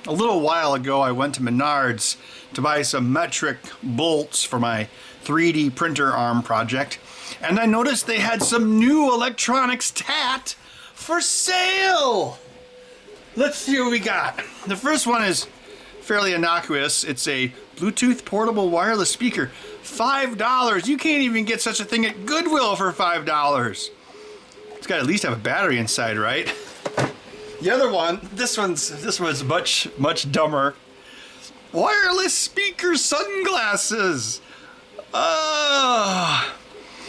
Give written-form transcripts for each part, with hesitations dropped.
A little while ago, I went to Menards to buy some metric bolts for my 3D printer arm project, and I noticed they had some new electronics tat for sale. Let's see what we got. The first one is fairly innocuous. It's a Bluetooth portable wireless speaker. $5. You can't even get such a thing at Goodwill for $5. It's got to at least have a battery inside, right? The other one, this one's much dumber. Wireless speaker sunglasses.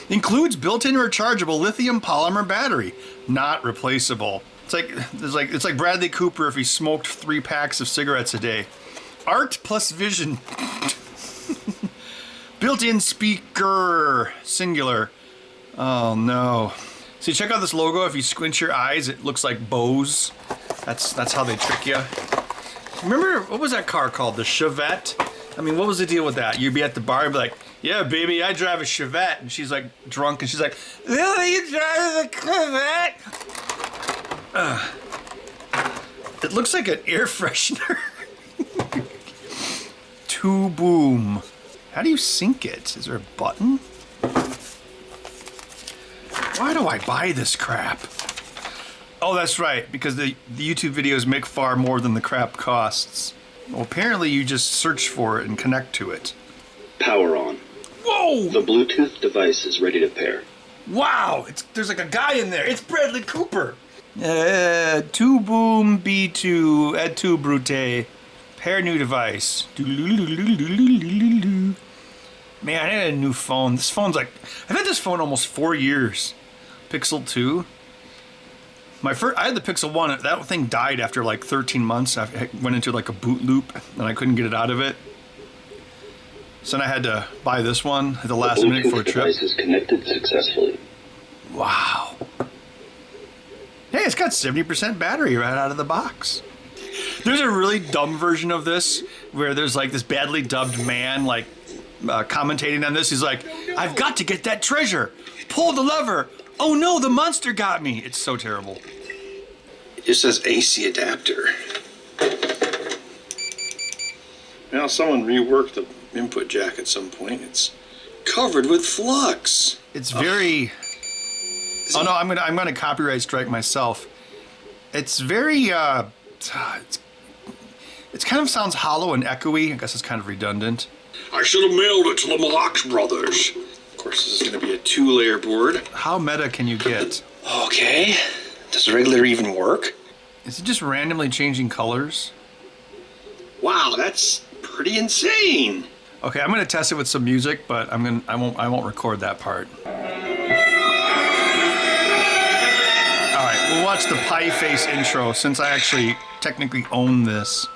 Includes built-in rechargeable lithium polymer battery, not replaceable. It's like Bradley Cooper if he smoked 3 packs of cigarettes a day. Art plus vision. Built-in speaker, singular. Oh no. See, check out this logo. If you squint your eyes, it looks like Bose. That's how they trick you. Remember, what was that car called? The Chevette? I mean, what was the deal with that? You'd be at the bar and be like, yeah, baby, I drive a Chevette. And she's like drunk and she's like, really, you drive a Corvette? It looks like an air freshener. To boom. How do you sync it? Is there a button? Why do I buy this crap? Oh, that's right, because the YouTube videos make far more than the crap costs. Well, apparently you just search for it and connect to it. Power on. Whoa! The Bluetooth device is ready to pair. Wow! There's like a guy in there. It's Bradley Cooper. To boom B2 et tu brute. Pair new device. Man, I had a new phone. This phone's like, I've had this phone almost 4 years. Pixel 2. I had the Pixel 1. That thing died after like 13 months. I went into like a boot loop and I couldn't get it out of it. So then I had to buy this one at the last minute for a trip. The device is connected successfully. Wow. Hey, it's got 70% battery right out of the box. There's a really dumb version of this where there's like this badly dubbed man like commentating on this. He's like, I've got to get that treasure. Pull the lever. Oh no, the monster got me. It's so terrible. It just says AC adapter. Now someone reworked the input jack at some point. It's covered with flux. It's very... Oh no, I'm gonna copyright strike myself. It's very it kind of sounds hollow and echoey. I guess it's kind of redundant. I should have mailed it to the Marx Brothers. Of course, this is going to be a 2-layer board. How meta can you get? Okay. Does the regulator even work? Is it just randomly changing colors? Wow, that's pretty insane. Okay, I'm gonna test it with some music, but I won't record that part. All right, we'll watch the pie face intro since I actually technically own this.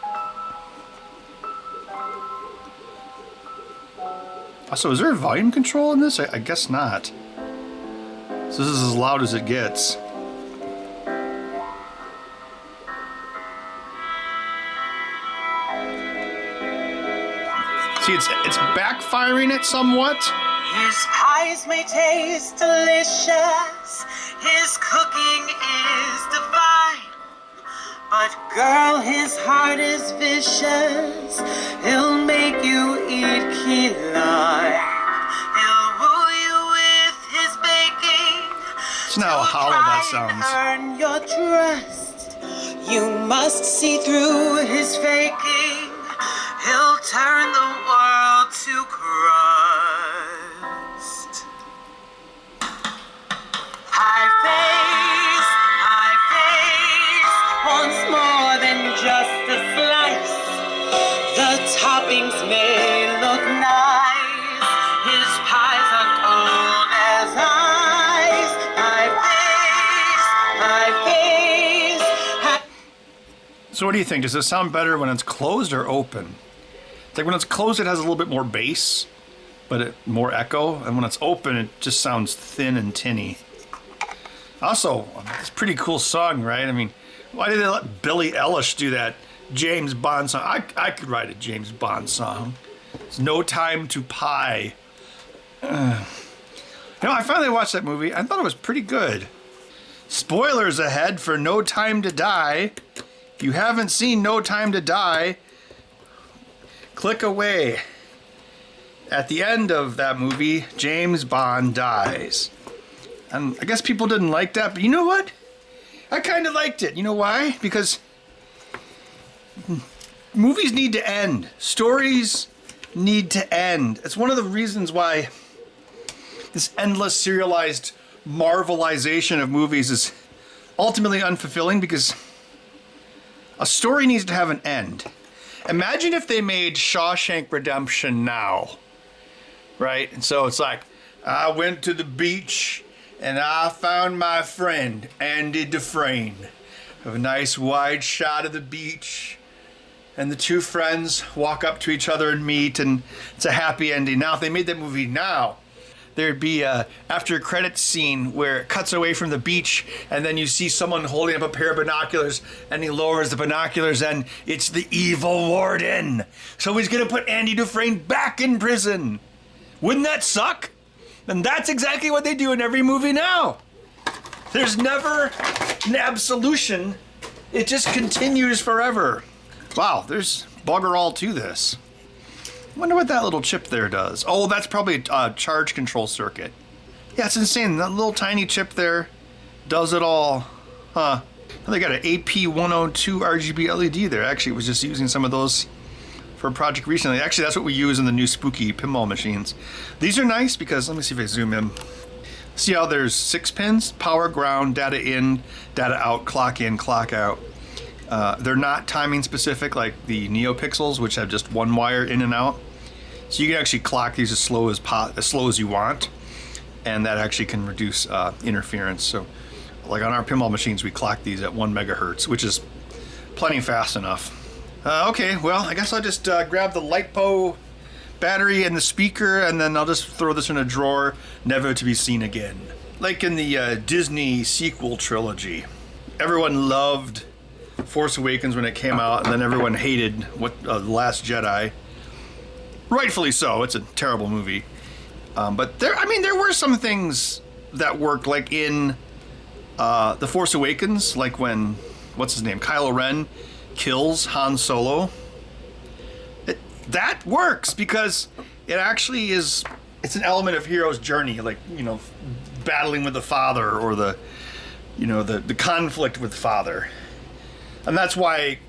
So is there a volume control in this? I guess not. So this is as loud as it gets. See, it's backfiring it somewhat. His pies may taste delicious, his cooking is divine, but girl, his heart is vicious, he'll make you eat key lime. He'll woo you with his baking. It's not how hollow that sounds. Earn your trust. You must see through his faking. He'll turn the world to crust. High face, wants more than just a slice. The toppings may look nice. His pies are cold as ice. High face. So what do you think? Does it sound better when it's closed or open? It's like when it's closed, it has a little bit more bass, but more echo. And when it's open, it just sounds thin and tinny. Also, it's a pretty cool song, right? I mean, why did they let Billie Eilish do that James Bond song? I could write a James Bond song. It's No Time to Pie. You know, I finally watched that movie. I thought it was pretty good. Spoilers ahead for No Time to Die. If you haven't seen No Time to Die, click away. At the end of that movie, James Bond dies. And I guess people didn't like that, but you know what? I kind of liked it. You know why? Because movies need to end. Stories need to end. It's one of the reasons why this endless serialized Marvelization of movies is ultimately unfulfilling, because a story needs to have an end. Imagine if they made Shawshank Redemption now, right? And so it's like, I went to the beach and I found my friend, Andy Dufresne. Have a nice wide shot of the beach, and the two friends walk up to each other and meet, and it's a happy ending. Now, if they made that movie now, there'd be a after credits scene where it cuts away from the beach, and then you see someone holding up a pair of binoculars, and he lowers the binoculars, and it's the evil warden. So he's gonna put Andy Dufresne back in prison. Wouldn't that suck? And that's exactly what they do in every movie now. There's never an absolution. It just continues forever. Wow, there's bugger all to this. Wonder what that little chip there does. Oh, that's probably a charge control circuit. Yeah, it's insane. That little tiny chip there does it all. Huh. They got an Ap102 Rgb Led there. Actually, was just using some of those for a project recently. Actually, that's what we use in the new spooky pinball machines. These are nice because, let me see if I zoom in. See how there's 6 pins? Power, ground, data in, data out, clock in, clock out. They're not timing specific like the NeoPixels, which have just one wire in and out. So you can actually clock these as slow as you want, and that actually can reduce interference. So, like on our pinball machines, we clock these at 1 megahertz, which is plenty fast enough. Okay, well, I guess I'll just grab the LiPo battery and the speaker, and then I'll just throw this in a drawer, never to be seen again. Like in the Disney sequel trilogy, everyone loved Force Awakens when it came out, and then everyone hated The Last Jedi. Rightfully so. It's a terrible movie. But there were some things that worked, like in The Force Awakens, like when, what's his name, Kylo Ren kills Han Solo. That works because it actually is, it's an element of hero's journey, like, battling with the father, or the conflict with the father. And that's why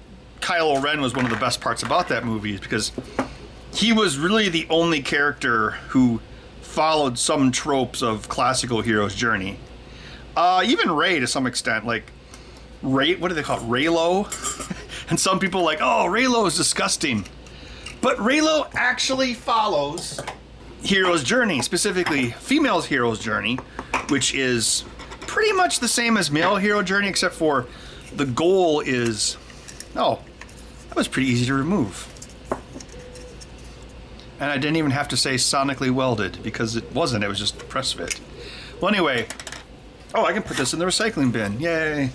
Kylo Ren was one of the best parts about that movie, is because he was really the only character who followed some tropes of classical hero's journey. Even Rey, to some extent, like Rey, what do they call it? Reylo? And some people are like, oh, Reylo is disgusting. But Reylo actually follows hero's journey, specifically female's hero's journey, which is pretty much the same as male hero journey, except for the goal is, oh, that was pretty easy to remove. And I didn't even have to say sonically welded, because it wasn't, it was just press fit. Well, anyway, oh, I can put this in the recycling bin, yay.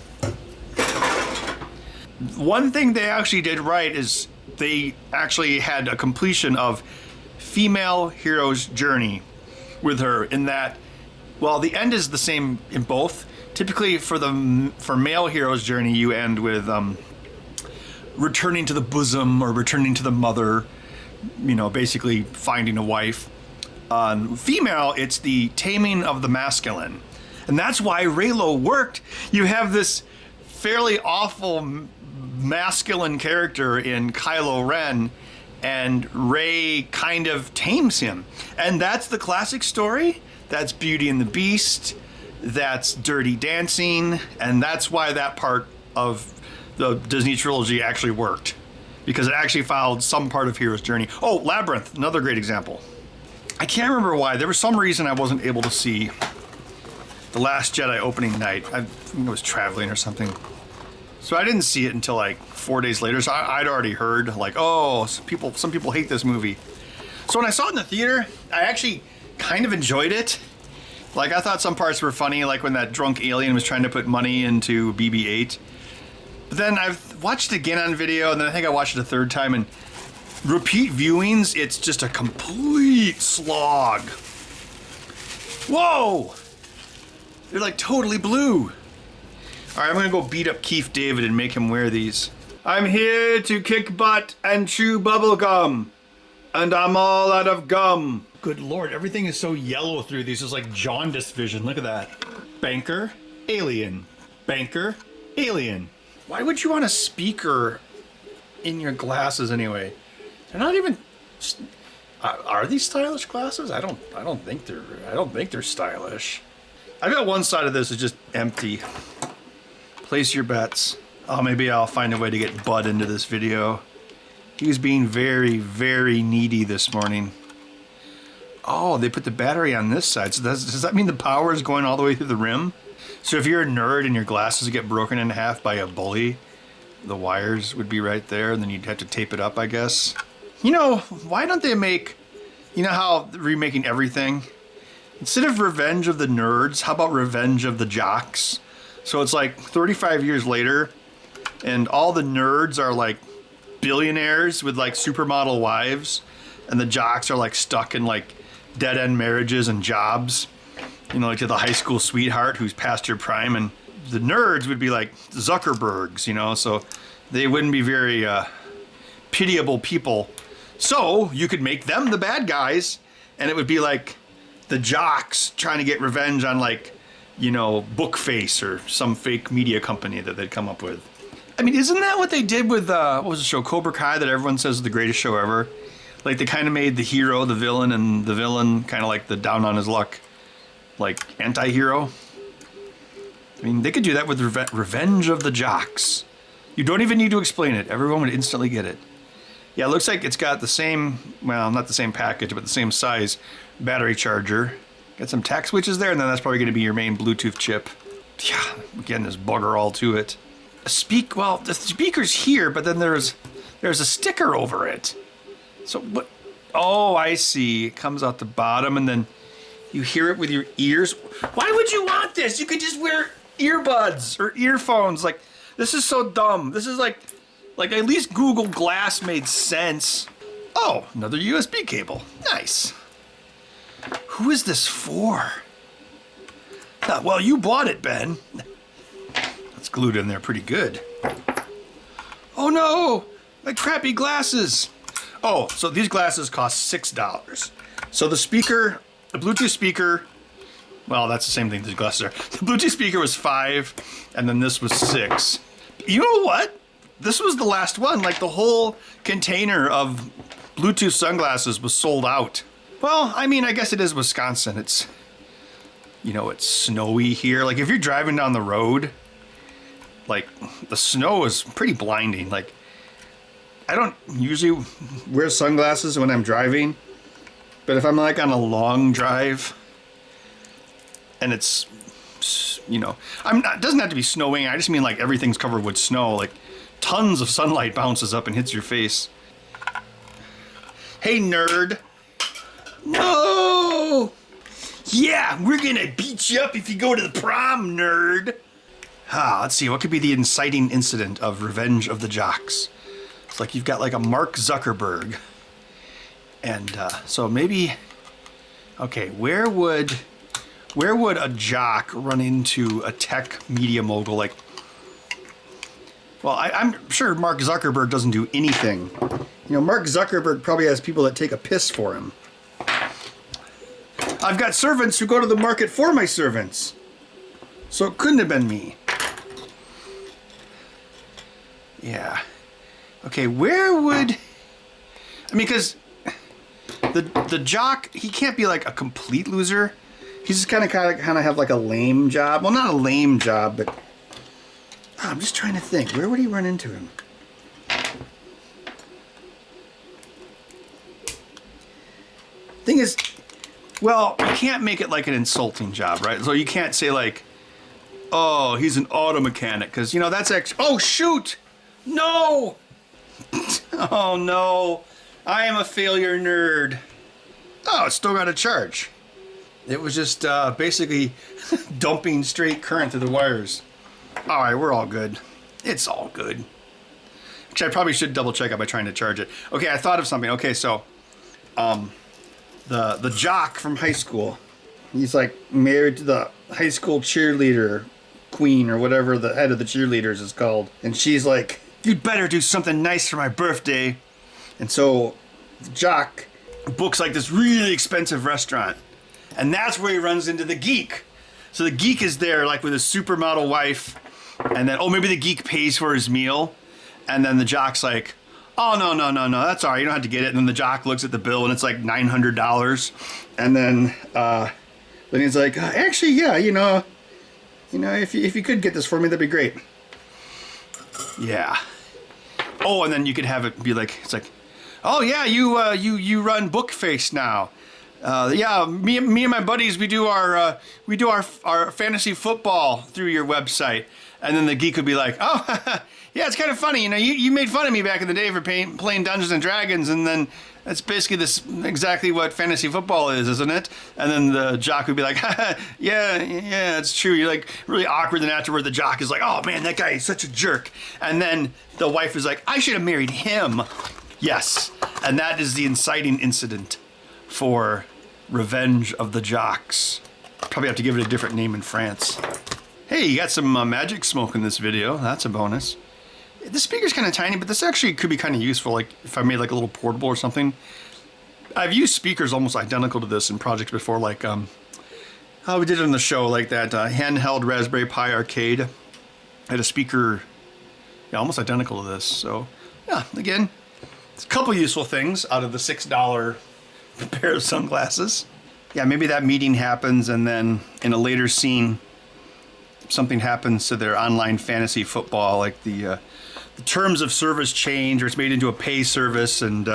One thing they actually did right is they actually had a completion of female hero's journey with her, in that, well, the end is the same in both. Typically for male hero's journey, you end with returning to the bosom or returning to the mother, basically finding a wife. Female, it's the taming of the masculine. And that's why Reylo worked. You have this fairly awful masculine character in Kylo Ren, and Rey kind of tames him. And that's the classic story. That's Beauty and the Beast. That's Dirty Dancing. And that's why that part of the Disney trilogy actually worked, because it actually followed some part of Hero's journey. Oh, Labyrinth, another great example. I can't remember why. There was some reason I wasn't able to see The Last Jedi opening night. I think I was traveling or something. So I didn't see it until like 4 days later. So I'd already heard like, oh, some people hate this movie. So when I saw it in the theater, I actually kind of enjoyed it. Like, I thought some parts were funny, like when that drunk alien was trying to put money into BB-8. But then I've watched it again on video, and then I think I watched it a third time, and repeat viewings, it's just a complete slog. Whoa! They're like totally blue. All right, I'm gonna go beat up Keith David and make him wear these. I'm here to kick butt and chew bubble gum. And I'm all out of gum. Good lord, everything is so yellow through these. It's like jaundice vision. Look at that. Banker, alien. Banker, alien. Why would you want a speaker in your glasses anyway? They're not even... Are these stylish glasses? I don't think they're stylish. I bet one side of this is just empty. Place your bets. Oh, maybe I'll find a way to get Bud into this video. He was being very, very needy this morning. Oh, they put the battery on this side. So does that mean the power is going all the way through the rim? So if you're a nerd and your glasses get broken in half by a bully, the wires would be right there, and then you'd have to tape it up, I guess. You know, why don't they make, you know how they're remaking everything? Instead of Revenge of the Nerds, how about Revenge of the Jocks? So it's like 35 years later, and all the nerds are like billionaires with like supermodel wives, and the jocks are like stuck in like dead-end marriages and jobs. You know, like to the high school sweetheart who's past her prime, and the nerds would be like Zuckerbergs, you know, so they wouldn't be very pitiable people. So you could make them the bad guys, and it would be like the jocks trying to get revenge on, like, you know, Bookface or some fake media company that they'd come up with. I mean, isn't that what they did with, what was the show, Cobra Kai, that everyone says is the greatest show ever? Like, they kind of made the hero the villain, and the villain kind of like the down on his luck, like, anti-hero. I mean, they could do that with Revenge of the Jocks. You don't even need to explain it. Everyone would instantly get it. Yeah, it looks like it's got the same, well, not the same package, but the same size battery charger. Got some tack switches there, and then that's probably going to be your main Bluetooth chip. Yeah, again, there's bugger all to it. Well, the speaker's here, but then there's a sticker over it. So what? Oh, I see. It comes out the bottom, and then you hear it with your ears. Why would you want this? You could just wear earbuds or earphones. Like, this is so dumb. This is like at least Google Glass made sense. Oh, another USB cable. Nice. Who is this for? Well, you bought it, Ben. That's glued in there pretty good. Oh no, my crappy glasses. Oh, so these glasses cost $6. So the speaker, the Bluetooth speaker, well, that's the same thing the glasses are. The Bluetooth speaker was $5, and then this was $6. You know what? This was the last one. Like, the whole container of Bluetooth sunglasses was sold out. Well, I mean, I guess it is Wisconsin. It's, you know, it's snowy here. Like, if you're driving down the road, like, the snow is pretty blinding. Like, I don't usually wear sunglasses when I'm driving, but if I'm like on a long drive and it's, you know, it doesn't have to be snowing. I just mean like everything's covered with snow. Like, tons of sunlight bounces up and hits your face. Hey, nerd. No! Yeah, we're gonna beat you up if you go to the prom, nerd. Let's see, what could be the inciting incident of Revenge of the Jocks? It's like you've got like a Mark Zuckerberg. And so maybe, okay, where would a jock run into a tech media mogul? Like, well, I'm sure Mark Zuckerberg doesn't do anything. You know, Mark Zuckerberg probably has people that take a piss for him. I've got servants who go to the market for my servants. So it couldn't have been me. Yeah. Okay, where would... I mean, because the jock, he can't be like a complete loser. He's just kind of have like a lame job. Well, not a lame job, but... I'm just trying to think. Where would he run into him? Thing is, well, you can't make it like an insulting job, right? So you can't say like, oh, he's an auto mechanic, because, you know, that's actually... Oh, shoot! No! Oh, no. I am a failure nerd. Oh, it's still got a charge. It was just basically dumping straight current through the wires. All right, we're all good. It's all good. Which I probably should double check out by trying to charge it. Okay, I thought of something. Okay, so the jock from high school, he's like married to the high school cheerleader queen or whatever the head of the cheerleaders is called. And she's like you'd better do something nice for my birthday. And so Jock books like this really expensive restaurant. And that's where he runs into the geek. So the geek is there like with his supermodel wife. And then, maybe the geek pays for his meal. And then the jock's like, oh, no, that's all right. You don't have to get it. And then the jock looks at the bill and it's like $900. And then he's like, actually, yeah, if you could get this for me, that'd be great. Yeah. Oh, and then you could have it be like, it's like, oh yeah, you run Bookface now. Yeah, me and my buddies, we do our fantasy football through your website. And then the geek would be like, oh, yeah, it's kind of funny. You made fun of me back in the day for playing Dungeons and Dragons, and then that's basically exactly what fantasy football is, isn't it? And then the jock would be like, yeah, it's true. You're like really awkward. Then afterward, the jock is like, oh man, that guy is such a jerk. And then the wife is like, I should have married him. Yes, and that is the inciting incident for Revenge of the Jocks. Probably have to give it a different name in France. Hey, you got some magic smoke in this video. That's a bonus. The speaker's kind of tiny, but this actually could be kind of useful, like if I made like a little portable or something. I've used speakers almost identical to this in projects before, like we did it on the show, like that handheld Raspberry Pi Arcade. I had a speaker, almost identical to this. So, yeah, again, it's a couple useful things out of the $6 pair of sunglasses. Yeah, maybe that meeting happens, and then in a later scene, something happens to their online fantasy football, like the terms of service change, or it's made into a pay service, and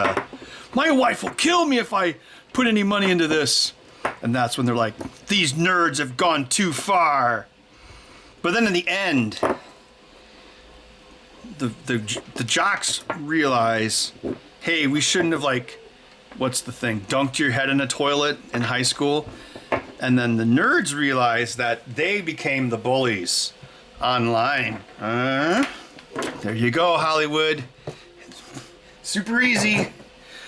my wife will kill me if I put any money into this. And that's when they're like, these nerds have gone too far. But then in the end, the jocks realize, hey, we shouldn't have, like, what's the thing, dunked your head in a toilet in high school. And then the nerds realize that they became the bullies online. There you go, Hollywood. Super easy.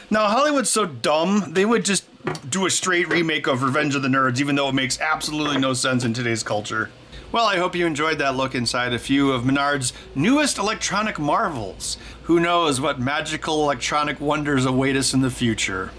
Now, Hollywood's so dumb, they would just do a straight remake of Revenge of the Nerds, even though it makes absolutely no sense in today's culture. Well, I hope you enjoyed that look inside a few of Menards' newest electronic marvels. Who knows what magical electronic wonders await us in the future.